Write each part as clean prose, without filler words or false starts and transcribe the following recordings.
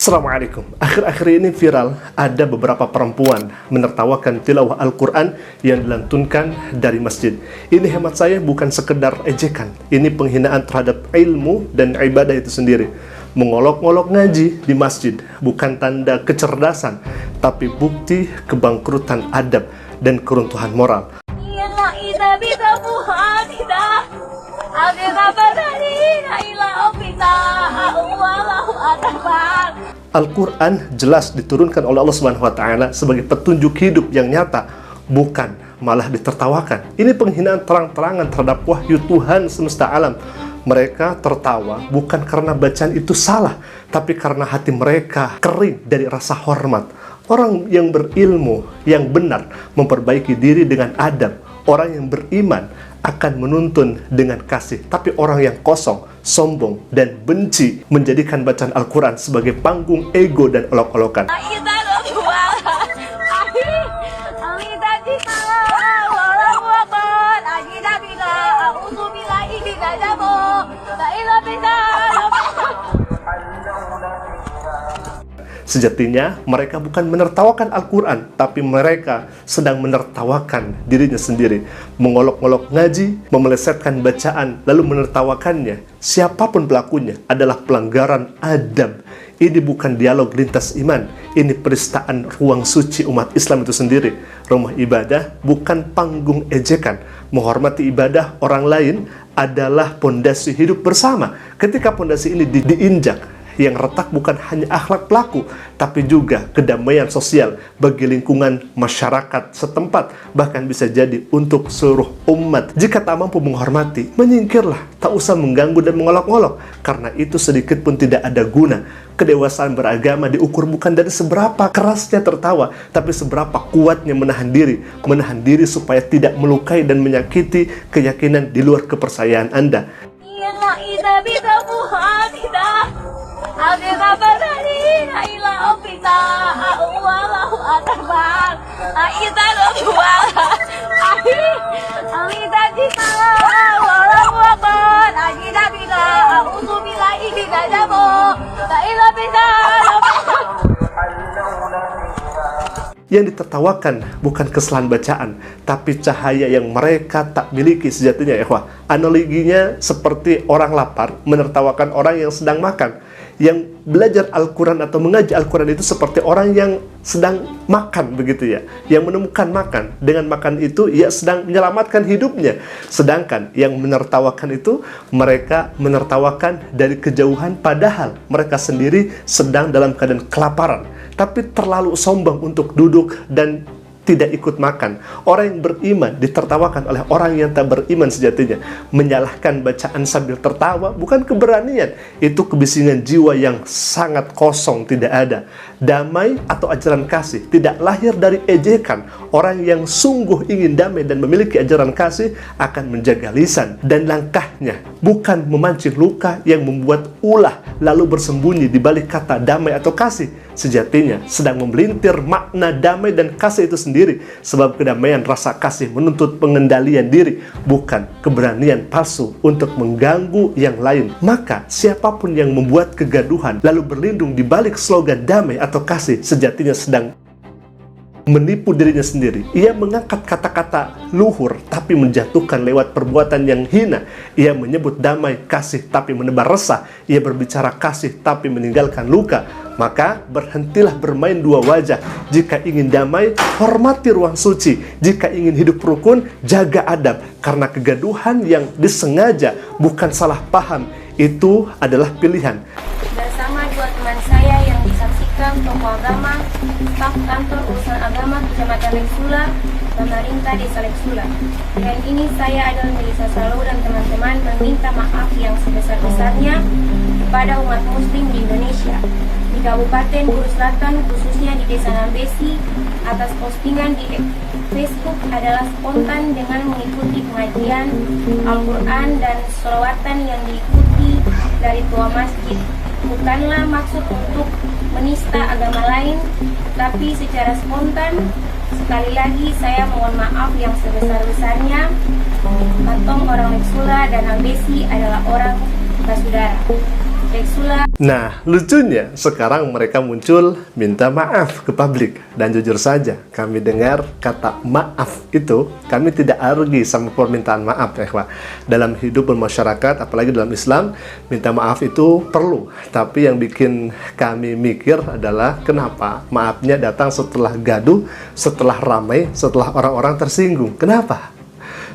Assalamualaikum. Akhir-akhir ini viral ada beberapa perempuan menertawakan tilawah Al-Quran yang dilantunkan dari masjid. Ini hemat saya bukan sekedar ejekan. Ini penghinaan terhadap ilmu dan ibadah itu sendiri. Mengolok-olok ngaji di masjid bukan tanda kecerdasan, tapi bukti kebangkrutan adab dan keruntuhan moral. Al-Quran jelas diturunkan oleh Allah Subhanahu wa Ta'ala sebagai petunjuk hidup yang nyata, bukan malah ditertawakan. Ini penghinaan terang-terangan terhadap wahyu Tuhan semesta alam. Mereka tertawa bukan karena bacaan itu salah, tapi karena hati mereka kering dari rasa hormat. Orang yang berilmu, yang benar, memperbaiki diri dengan adab. Orang yang beriman akan menuntun dengan kasih. Tapi orang yang kosong, sombong, dan benci menjadikan bacaan Al-Quran sebagai panggung ego dan olok-olokan. Sejatinya mereka bukan menertawakan Al-Quran, tapi mereka sedang menertawakan dirinya sendiri. Mengolok-olok ngaji, memelesetkan bacaan, lalu menertawakannya. Siapapun pelakunya adalah pelanggaran adab. Ini bukan dialog lintas iman, ini penistaan ruang suci umat Islam itu sendiri. Rumah ibadah bukan panggung ejekan. Menghormati ibadah orang lain adalah pondasi hidup bersama. Ketika pondasi ini diinjak, yang retak bukan hanya akhlak pelaku, tapi juga kedamaian sosial bagi lingkungan masyarakat setempat, bahkan bisa jadi untuk seluruh umat. Jika tak mampu menghormati, menyingkirlah, tak usah mengganggu dan mengolok-olok, karena itu sedikit pun tidak ada guna. Kedewasaan beragama diukur bukan dari seberapa kerasnya tertawa, tapi seberapa kuatnya menahan diri supaya tidak melukai dan menyakiti keyakinan di luar kepercayaan Anda. Yang ditertawakan bukan kesalahan bacaan, tapi cahaya yang mereka tak miliki sejatinya, ya ikhwah. Analoginya seperti orang lapar menertawakan orang yang sedang makan. Yang belajar Al-Quran atau mengaji Al-Quran itu seperti orang yang sedang makan, begitu ya. Yang menemukan makan, dengan makan itu ia sedang menyelamatkan hidupnya. Sedangkan yang menertawakan itu, mereka menertawakan dari kejauhan, padahal mereka sendiri sedang dalam keadaan kelaparan, tapi terlalu sombong untuk duduk dan tidak ikut makan. Orang yang beriman ditertawakan oleh orang yang tak beriman sejatinya. Menyalahkan bacaan sambil tertawa bukan keberanian, itu kebisingan jiwa yang sangat kosong, tidak ada. Damai atau ajaran kasih tidak lahir dari ejekan. Orang yang sungguh ingin damai dan memiliki ajaran kasih akan menjaga lisan dan langkahnya, bukan memancing luka yang membuat ulah lalu bersembunyi di balik kata damai atau kasih. Sejatinya sedang memelintir makna damai dan kasih itu sendiri, sebab kedamaian rasa kasih menuntut pengendalian diri, bukan keberanian palsu untuk mengganggu yang lain. Maka siapapun yang membuat kegaduhan lalu berlindung di balik slogan damai atau kasih, sejatinya sedang menipu dirinya sendiri. Ia mengangkat kata-kata luhur tapi menjatuhkan lewat perbuatan yang hina. Ia menyebut damai kasih tapi menebar resah. Ia berbicara kasih tapi meninggalkan luka. Maka berhentilah bermain dua wajah. Jika ingin damai, hormati ruang suci. Jika ingin hidup rukun, jaga adab. Karena kegaduhan yang disengaja bukan salah paham, itu adalah pilihan. Bersama dua teman saya yang disaksikan tokoh agama, staf kantor urusan agama Kecamatan Leksula, pemerintah Desa Leksula. Dan ini saya Adel Melisa Salo dan teman-teman meminta maaf yang sebesar-besarnya kepada umat muslim di Indonesia, di Kabupaten Buru Selatan, khususnya di Desa Nambesi, atas postingan di Facebook adalah spontan dengan mengikuti pengajian Al-Quran dan sholawatan yang diikuti dari tua masjid. Bukanlah maksud untuk menista agama lain, tapi secara spontan. Sekali lagi saya mohon maaf yang sebesar-besarnya. Katong orang Leksula dan Nambesi adalah orang bersaudara. Leksula. Nah, lucunya sekarang mereka muncul minta maaf ke publik. Dan jujur saja, kami dengar kata maaf itu, kami tidak argi sama permintaan maaf ya, Pak. Dalam hidup bermasyarakat, apalagi dalam Islam, minta maaf itu perlu. Tapi yang bikin kami mikir adalah kenapa maafnya datang setelah gaduh, setelah ramai, setelah orang-orang tersinggung. Kenapa?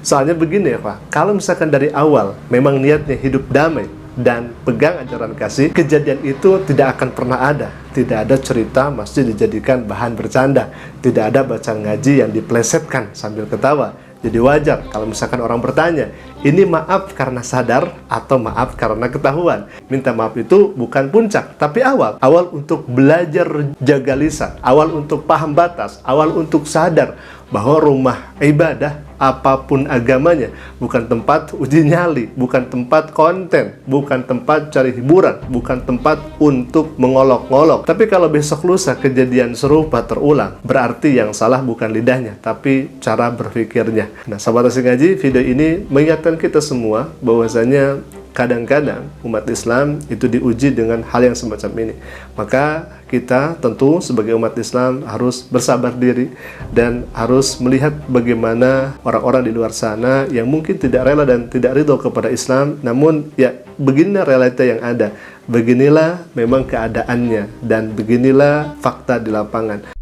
Soalnya begini ya, Pak. Kalau misalkan dari awal memang niatnya hidup damai dan pegang ajaran kasih, kejadian itu tidak akan pernah ada. Tidak ada cerita masjid dijadikan bahan bercanda, tidak ada bacaan ngaji yang diplesetkan sambil ketawa. Jadi wajar kalau misalkan orang bertanya, ini maaf karena sadar atau maaf karena ketahuan. Minta maaf itu bukan puncak, tapi awal. Awal untuk belajar jaga lisan, awal untuk paham batas, awal untuk sadar bahwa rumah ibadah apapun agamanya bukan tempat uji nyali, bukan tempat konten, bukan tempat cari hiburan, bukan tempat untuk mengolok-ngolok. Tapi kalau besok lusa kejadian serupa terulang, berarti yang salah bukan lidahnya, tapi cara berpikirnya. Nah, sahabat Asik Ngaji, video ini mengingatkan kita semua bahwasanya kadang-kadang umat Islam itu diuji dengan hal yang semacam ini. Maka kita tentu sebagai umat Islam harus bersabar diri dan harus melihat bagaimana orang-orang di luar sana yang mungkin tidak rela dan tidak ridho kepada Islam, namun ya beginilah realita yang ada, beginilah memang keadaannya, dan beginilah fakta di lapangan.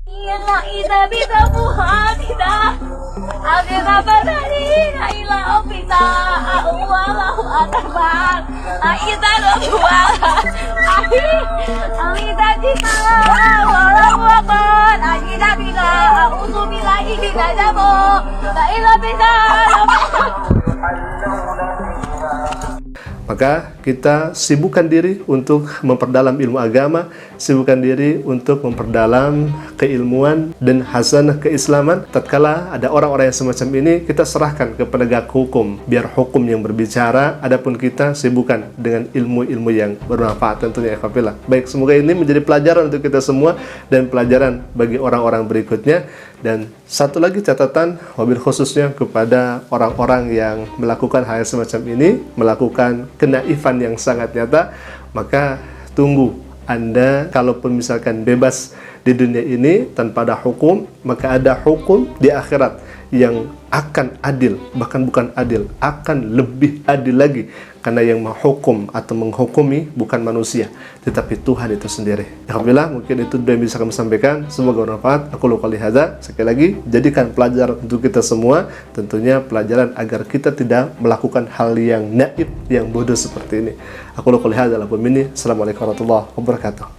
Maka kita sibukkan diri untuk memperdalam ilmu agama, sibukkan diri untuk memperdalam keilmuan dan hasanah keislaman. Tatkala ada orang-orang yang semacam ini, kita serahkan ke penegak hukum, biar hukum yang berbicara, adapun kita sibukkan dengan ilmu-ilmu yang bermanfaat tentunya. Baik, semoga ini menjadi pelajaran untuk kita semua dan pelajaran bagi orang-orang berikutnya. Dan satu lagi catatan, wabil khususnya kepada orang-orang yang melakukan hal semacam ini, melakukan kenaifan yang sangat nyata, maka tunggu Anda, kalaupun misalkan bebas di dunia ini tanpa ada hukum, maka ada hukum di akhirat yang akan adil, bahkan bukan adil, akan lebih adil lagi, karena yang menghukum atau menghukumi bukan manusia, tetapi Tuhan itu sendiri. Alhamdulillah, mungkin itu yang bisa kami sampaikan, semoga bermanfaat. Aku qouli hadza, sekali lagi jadikan pelajaran untuk kita semua, tentunya pelajaran agar kita tidak melakukan hal yang naif, yang bodoh seperti ini. Aku qouli hadza, Assalamualaikum warahmatullahi wabarakatuh.